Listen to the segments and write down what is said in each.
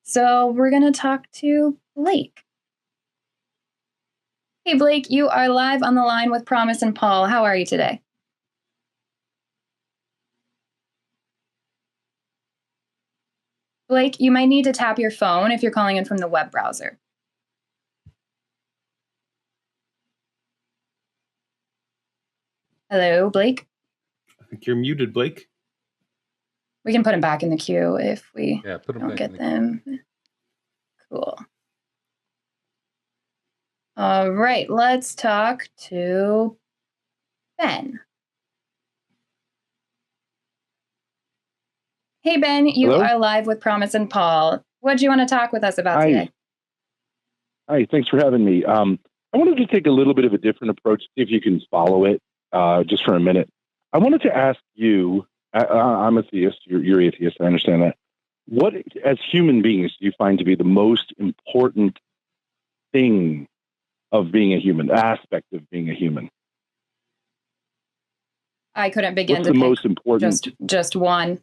So we're going to talk to Blake. Hey, Blake, you are live on the line with Promise and Paul. How are you today? Blake, you might need to tap your phone if you're calling in from the web browser. Hello, Blake? I think you're muted, Blake. We can put him back in the queue if we don't get them. Cool. All right, let's talk to Ben. Hey, Ben, you Hello? are live with Promise and Paul. What do you want to talk with us about today? Hi, thanks for having me. I wanted to take a little bit of a different approach, see if you can follow it just for a minute. I wanted to ask you, I'm a theist, you're atheist, I understand that. What, as human beings, do you find to be the most important thing of being a human, aspect of being a human? I couldn't begin What's to the pick most important? just one.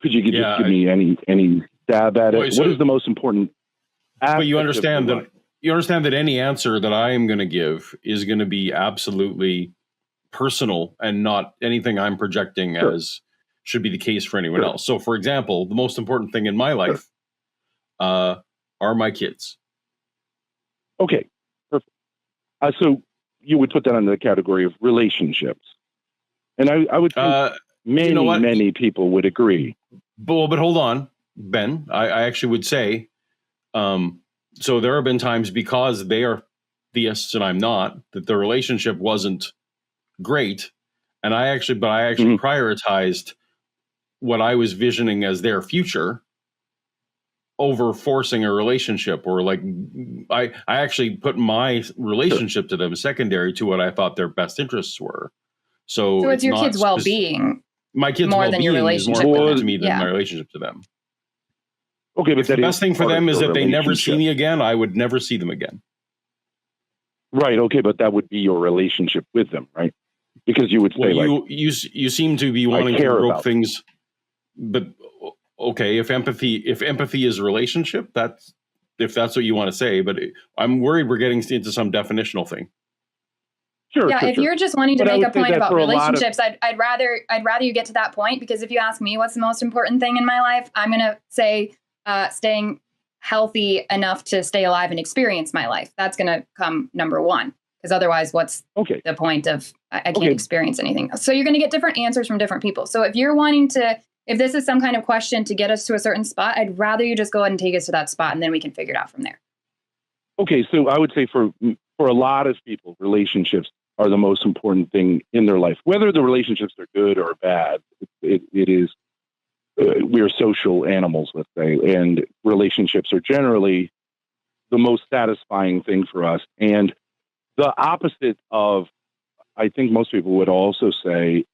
Could you just give me any stab at it? What is the most important aspect? But you understand that any answer that I am going to give is going to be absolutely personal and not anything I'm projecting as should be the case for anyone else. So, for example, the most important thing in my life are my kids. Okay, perfect. So you would put that under the category of relationships, and I would think many people would agree. But hold on, Ben. I actually would say, so there have been times because they are theists and I'm not, that the relationship wasn't great, and I actually prioritized what I was visioning as their future over forcing a relationship, or like I actually put my relationship to them secondary to what I thought their best interests were. So it's your kids' well-being. My kids' more than your relationship is more important to me than my relationship to them. Okay, but the best thing for them is that they never see me again, I would never see them again. Right. Okay, but that would be your relationship with them, right? Because you would say, you seem to be wanting to rope things, but okay, if empathy is a relationship, if that's what you want to say, but I'm worried we're getting into some definitional thing. Sure. If you're just wanting to make a point about relationships, I'd rather you get to that point, because if you ask me what's the most important thing in my life, I'm going to say staying healthy enough to stay alive and experience my life. That's going to come number one, because otherwise what's the point of I can't experience anything. So you're going to get different answers from different people. So if you're wanting to, if this is some kind of question to get us to a certain spot, I'd rather you just go ahead and take us to that spot, and then we can figure it out from there. Okay, so I would say for a lot of people, relationships are the most important thing in their life. Whether the relationships are good or bad, it is, we are social animals, let's say, and relationships are generally the most satisfying thing for us. And the opposite of, I think most people would also say,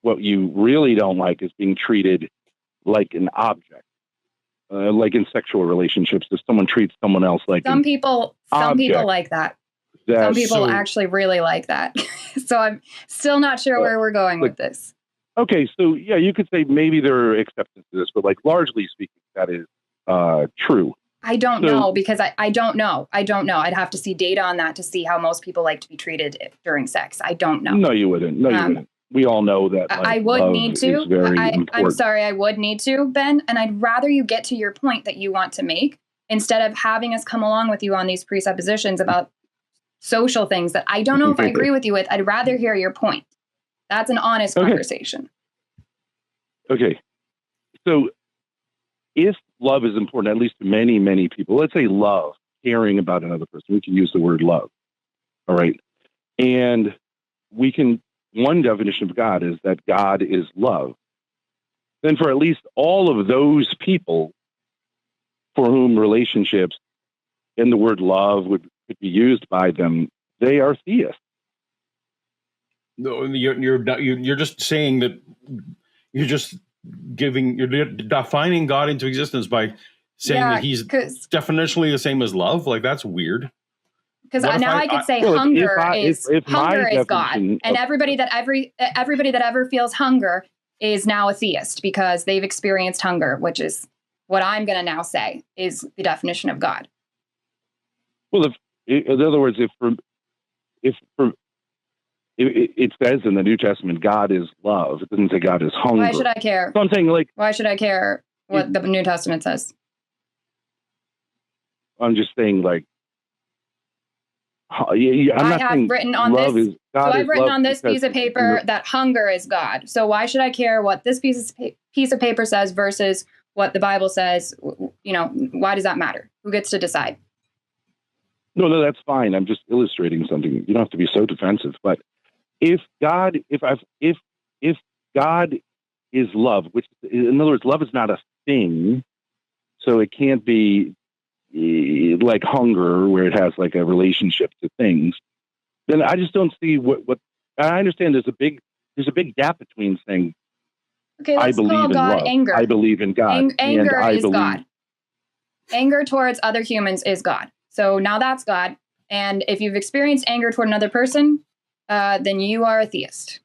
what you really don't like is being treated like an object. Like in sexual relationships, if someone treats someone else like some people like that. Some people actually really like that. So I'm still not sure where we're going with this. Okay, so yeah, you could say maybe there are exceptions to this, but like largely speaking, that is true. I don't know, because I don't know. I'd have to see data on that to see how most people like to be treated during sex. I don't know. No, you wouldn't. No, you wouldn't. We all know that. I would need to. I'm sorry, I would need to, Ben. And I'd rather you get to your point that you want to make instead of having us come along with you on these presuppositions about social things that I don't know if I agree with you with. I'd rather hear your point. That's an honest conversation. Okay. So if love is important, at least to many, many people, let's say love, caring about another person, we can use the word love. All right. And one definition of God is that God is love. Then for at least all of those people for whom relationships and the word love could be used by them, they are theists. No, you're just saying that you're defining God into existence by saying that he's definitionally the same as love. Like, that's weird. Because now I could say hunger is God, and everybody that ever feels hunger is now a theist because they've experienced hunger, which is what I'm going to now say is the definition of God. Well, in other words, if it says in the New Testament, God is love. It doesn't say God is hunger. Why should I care? So I'm saying, like, why should I care what the New Testament says? I'm just saying, like, I have written on this. So I've written on this piece of paper that hunger is God. So why should I care what this piece of paper says versus what the Bible says? You know, why does that matter? Who gets to decide? No, that's fine. I'm just illustrating something. You don't have to be so defensive. But if God is love, which, in other words, love is not a thing, so it can't be like hunger, where it has like a relationship to things, then I just don't see what I understand. There's a big gap between saying, okay, let's I believe call in God love. anger. I believe in God. Anger is God. Anger towards other humans is God. So now that's God. And if you've experienced anger toward another person, then you are a theist.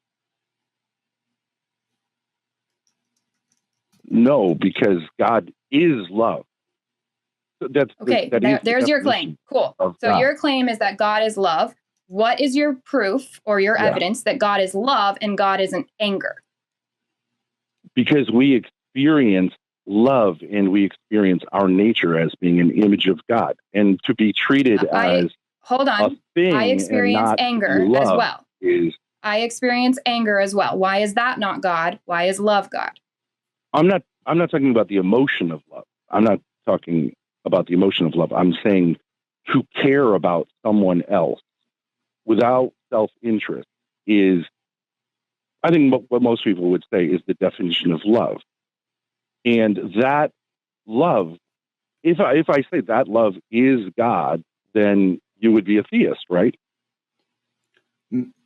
No, because God is love. Okay, there's your claim. Cool. So your claim is that God is love. What is your proof or your evidence that God is love and God isn't anger? Because we experience love and we experience our nature as being an image of God, and to be treated as a thing. I experience anger as well. I experience anger as well. Why is that not God? Why is love God? I'm not talking about the emotion of love. I'm not talking about the emotion of love. I'm saying to care about someone else without self-interest is, I think, what most people would say is the definition of love. And that love, if I say that love is God, then you would be a theist, right?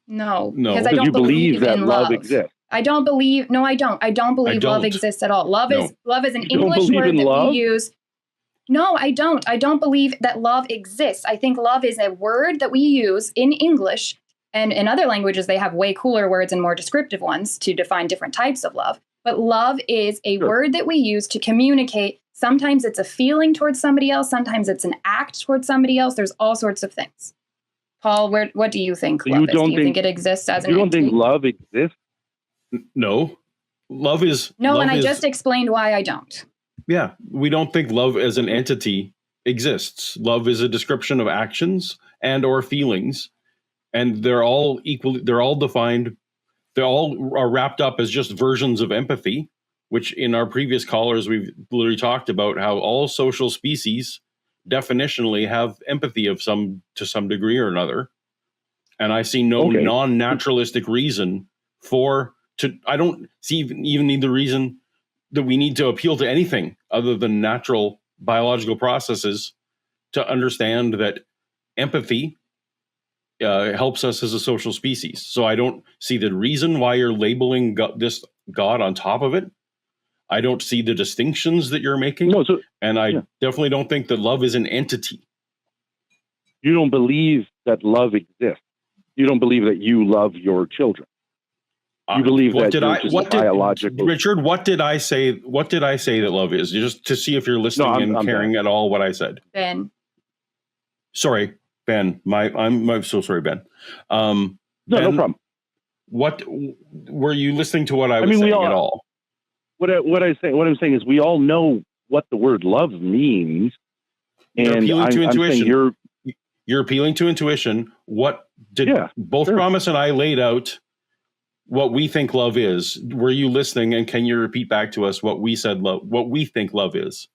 No, because I don't believe that love exists. I don't believe. No, I don't. I don't believe love exists at all. Love is an English word that we use. No, I don't. I don't believe that love exists. I think love is a word that we use in English, and in other languages they have way cooler words and more descriptive ones to define different types of love. But love is a word that we use to communicate. Sometimes it's a feeling towards somebody else. Sometimes it's an act towards somebody else. There's all sorts of things. Paul, what do you think love is? Do you think it exists as an entity? You don't think love exists? No. Love is... No, and I just explained why I don't. Yeah, we don't think love as an entity exists. Love is a description of actions and or feelings, and they're all equally, they're all defined, they all are wrapped up as just versions of empathy, which in our previous callers, we've literally talked about how all social species definitionally have empathy to some degree or another. And I see no non-naturalistic reason I don't see even need the reason that we need to appeal to anything other than natural biological processes to understand that empathy helps us as a social species. So I don't see the reason why you're labeling this God on top of it. I don't see the distinctions that you're making. And I definitely don't think that love is an entity. You don't believe that love exists. You don't believe that you love your children. You believe biological. Richard, what did I say? What did I say that love is? Just to see if you're listening and caring at all what I said. Ben. Sorry, Ben. I'm so sorry, Ben. Ben, no problem. What were you listening to? What I was saying at all? What I'm saying is we all know what the word love means, and you're appealing to intuition. What did both Promise and I laid out? What we think love is. Were you listening? And can you repeat back to us what we said? What we think love is?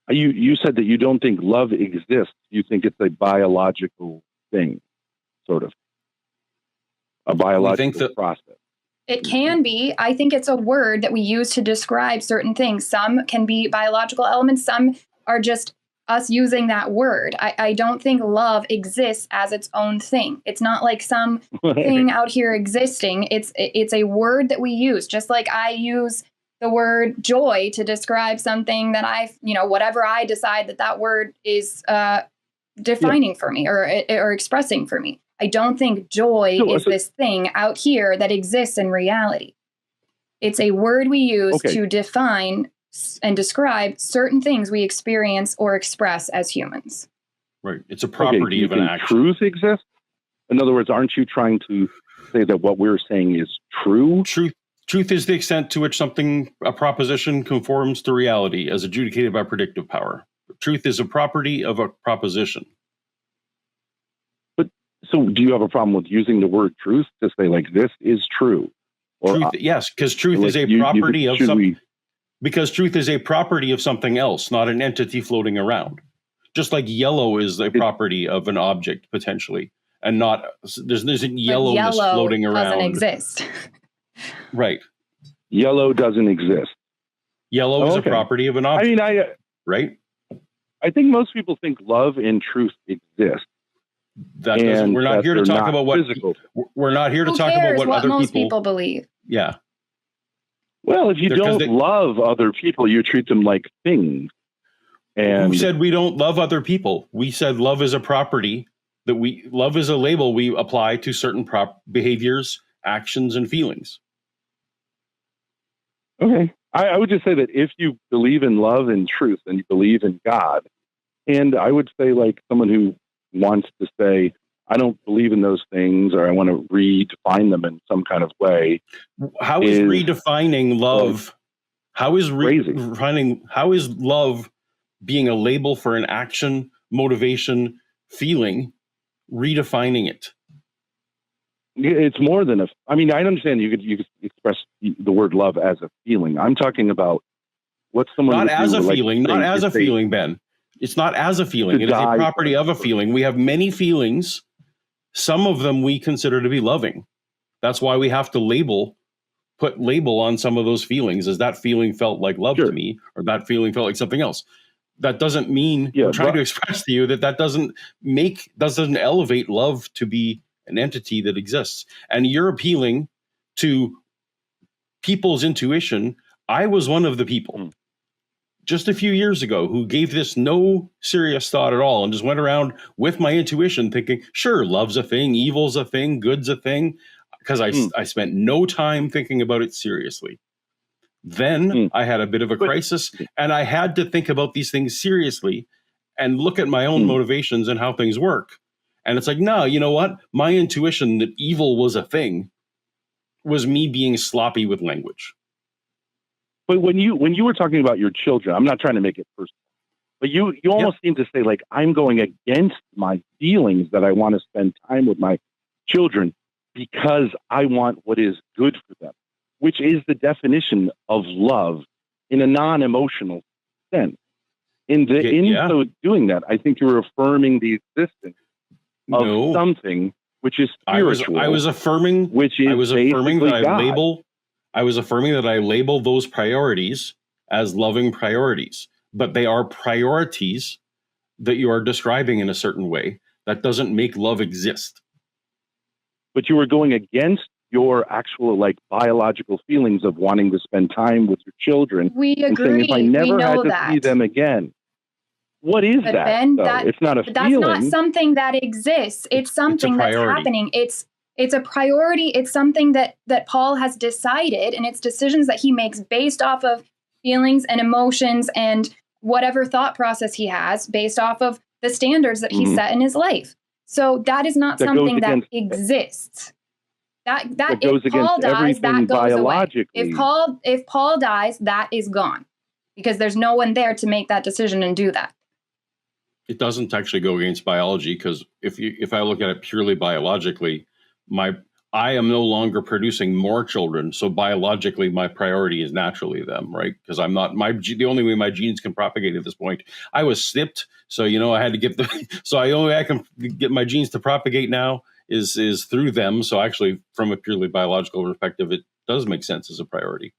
You said that you don't think love exists. You think it's a biological thing, sort of a biological process. It can be. I think it's a word that we use to describe certain things. Some can be biological elements. Some are just us using that word. I don't think love exists as its own thing. It's not like some thing out here existing. It's a word that we use, just like I use the word joy to describe something that whatever I decide that word is defining for me or expressing for me. I don't think joy is this thing out here that exists in reality. It's a word we use to define and describe certain things we experience or express as humans. Right. It's a property of an action. Truth exists? In other words, aren't you trying to say that what we're saying is true? Truth is the extent to which a proposition conforms to reality as adjudicated by predictive power. Truth is a property of a proposition. But so do you have a problem with using the word truth to say like this is true? Or, truth, yes, because truth is a property of something. Because truth is a property of something else, not an entity floating around. Just like yellow is a property of an object potentially, and not there's yellowness floating around. Doesn't exist. Right. Yellow doesn't exist. Yellow is a property of an object. I mean, right? I think most people think love and truth exist. That doesn't. We're not here to talk about what. We're not here to talk about what other most people believe. Yeah. Well, if you don't love other people, you treat them like things. And who said we don't love other people? We said love is a property love is a label we apply to certain behaviors, actions, and feelings. Okay. I would just say that if you believe in love and truth and you believe in God, and I would say like someone who wants to say, I don't believe in those things, or I want to redefine them in some kind of way. How is redefining love? How is love being a label for an action, motivation, feeling, redefining it? It's more than I mean, I understand you could express the word love as a feeling. I'm talking about what someone not as a feeling, not as a feeling, Ben. It's not as a feeling. It is a property of a feeling. We have many feelings. Some of them we consider to be loving. That's why we have to put label on some of those feelings, as that feeling felt like love to me, or that feeling felt like something else. That doesn't mean I'm trying to express to you that doesn't elevate love to be an entity that exists. And you're appealing to people's intuition. I was one of the people just a few years ago who gave this no serious thought at all and just went around with my intuition thinking, sure, love's a thing, evil's a thing, good's a thing, because I spent no time thinking about it seriously. Then I had a bit of a crisis, and I had to think about these things seriously and look at my own motivations and how things work. And it's like, no, you know what? My intuition that evil was a thing was me being sloppy with language. But when you were talking about your children, I'm not trying to make it personal, but you almost seem to say, like, I'm going against my feelings that I want to spend time with my children because I want what is good for them, which is the definition of love in a non-emotional sense. So doing that, I think you're affirming the existence of something which is spiritual. I was affirming that I label those priorities as loving priorities, but they are priorities that you are describing in a certain way. That doesn't make love exist. But you were going against your actual biological feelings of wanting to spend time with your children. We agree. And saying, if I never had to see them again. What is that? Ben, it's not a feeling. That's not something that exists. It's something that's happening. It's a priority. It's something that Paul has decided, and it's decisions that he makes based off of feelings and emotions and whatever thought process he has based off of the standards that he set in his life. So that is not something that exists. That goes if Paul dies, that goes away. If Paul dies, that is gone because there's no one there to make that decision and do that. It doesn't actually go against biology because if I look at it purely biologically, I am no longer producing more children, so biologically my priority is naturally them, right? Because I'm not the only way my genes can propagate at this point. I was snipped, so I had to get I can get my genes to propagate now is through them. So actually, from a purely biological perspective, it does make sense as a priority.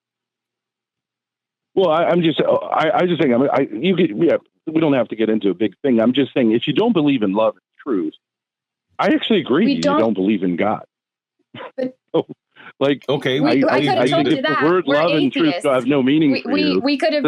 Well, I'm just saying. We don't have to get into a big thing. I'm just saying, if you don't believe in love and truth, I actually agree. You don't believe in God. But, okay, I could have told you that the word we're love atheists. And truth have no meaning for you. We could have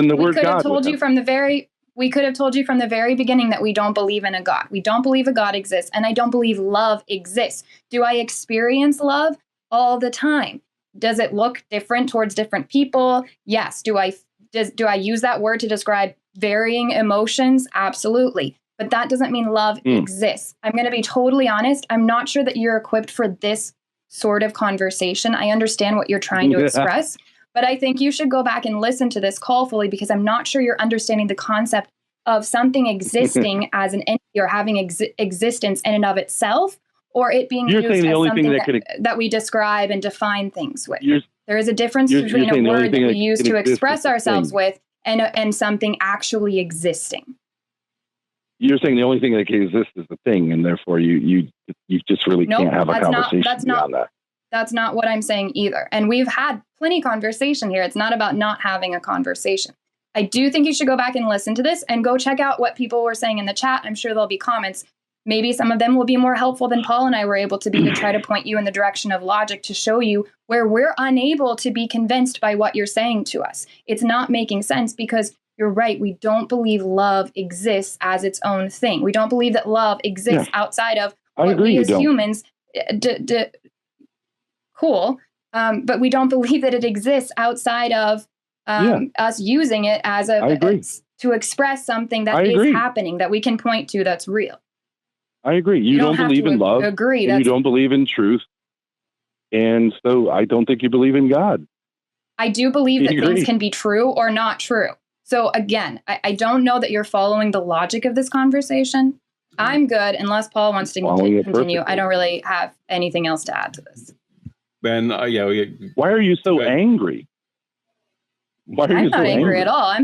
told you from the very We could have told you from the very beginning that we don't believe in a God. We don't believe a God exists, and I don't believe love exists. Do I experience love? All the time. Does it look different towards different people? Yes. Do I use that word to describe varying emotions? Absolutely. But that doesn't mean love exists. I'm going to be totally honest. I'm not sure that you're equipped for this sort of conversation. I understand what you're trying to express, but I think you should go back and listen to this call fully, because I'm not sure you're understanding the concept of something existing as an entity or having existence in and of itself, or it being used as something that we describe and define things with. There is a difference between a word that we use to express ourselves with and something actually existing. You're saying the only thing that can exist is the thing, and therefore you just really can't have a conversation beyond that. That's not what I'm saying either. And we've had plenty of conversation here. It's not about not having a conversation. I do think you should go back and listen to this and go check out what people were saying in the chat. I'm sure there'll be comments. Maybe some of them will be more helpful than Paul and I were able to be, to try to point you in the direction of logic, to show you where we're unable to be convinced by what you're saying to us. It's not making sense, because you're right. We don't believe love exists as its own thing. We don't believe that love exists outside of what we as humans cool. But we don't believe that it exists outside of us using it as to express something that is happening, that we can point to, that's real. I agree. You don't believe in love. Agree. You don't believe in truth. And so I don't think you believe in God. I do believe that things can be true or not true. So again, I don't know that you're following the logic of this conversation. I'm good, unless Paul wants to continue. I don't really have anything else to add to this. Ben, why are you so angry? I'm not angry at all.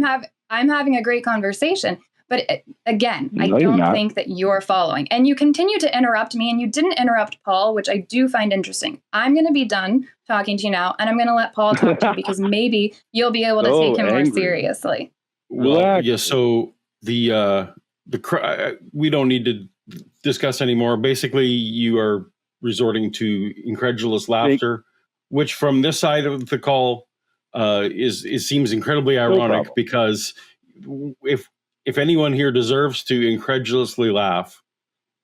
I'm having a great conversation. But again, I don't think that you're following. And you continue to interrupt me, and you didn't interrupt Paul, which I do find interesting. I'm going to be done talking to you now, and I'm going to let Paul talk to you, because maybe you'll be able to take him more seriously. Well, yeah, so the we don't need to discuss anymore. Basically, you are resorting to incredulous laughter, which from this side of the call seems incredibly ironic, because if anyone here deserves to incredulously laugh,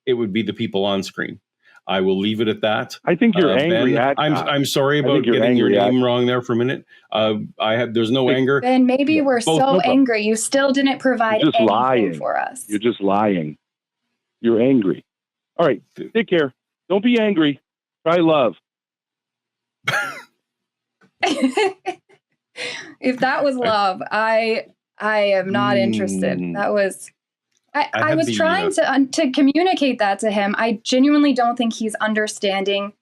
it would be the people on screen. I will leave it at that. I think you're angry. Ben, I'm sorry about getting your name wrong there for a minute. There's no anger. Ben, maybe we're so angry. You still didn't provide anything for us. You're just lying. You're angry. All right. Take care. Don't be angry. Try love. If that was love, I am not interested. That was, I was trying to communicate that to him. I genuinely don't think he's understanding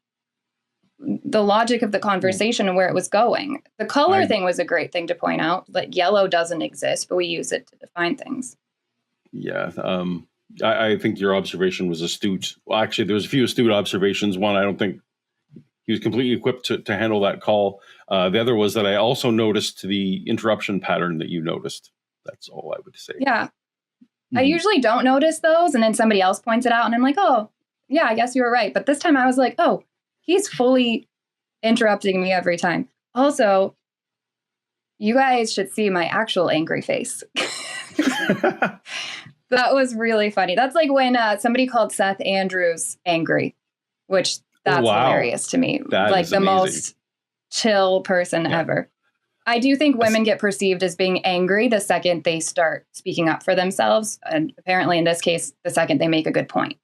the logic of the conversation and where it was going. The color thing was a great thing to point out. Like, yellow doesn't exist, but we use it to define things. Yeah. I think your observation was astute. Well, actually, there was a few astute observations. One, I don't think he was completely equipped to handle that call. The other was that I also noticed the interruption pattern that you noticed. That's all I would say. Yeah. I usually don't notice those, and then somebody else points it out, and I'm like, oh, yeah, I guess you were right. But this time I was like, oh, he's fully interrupting me every time. Also, you guys should see my actual angry face. That was really funny. That's like when somebody called Seth Andrews angry, which that's hilarious to me. That like is the amazing. most chill person ever. I do think women get perceived as being angry the second they start speaking up for themselves. And apparently in this case, the second they make a good point.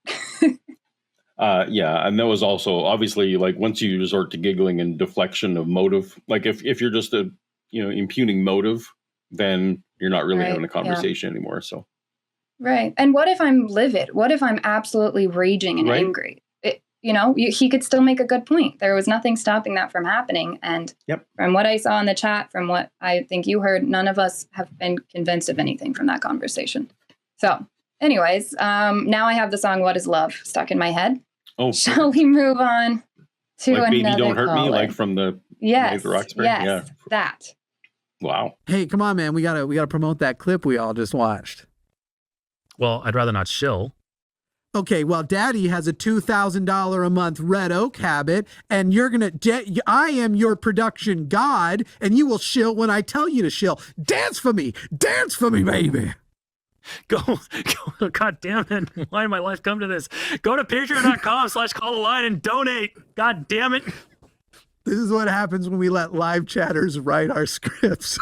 Yeah. And that was also obviously, like, once you resort to giggling and deflection of motive, like if you're just impugning motive, then you're not really having a conversation anymore. So. Right. And what if I'm livid? What if I'm absolutely raging and angry? He could still make a good point. There was nothing stopping that from happening. And from what I saw in the chat, from what I think you heard, none of us have been convinced of anything from that conversation. So anyways, now I have the song What is Love stuck in my head. Oh, shall we move on to like another Baby Don't Hurt caller? Me, like from the Roxbury? Yes, that. Wow. Hey, come on, man. We gotta promote that clip we all just watched. Well, I'd rather not shill. Okay, well, Daddy has a $2,000 a month Red Oak habit, and I am your production god, and you will shill when I tell you to shill. Dance for me, baby. God damn it. Why did my life come to this? Go to patreon.com/call-the-line and donate. God damn it. This is what happens when we let live chatters write our scripts.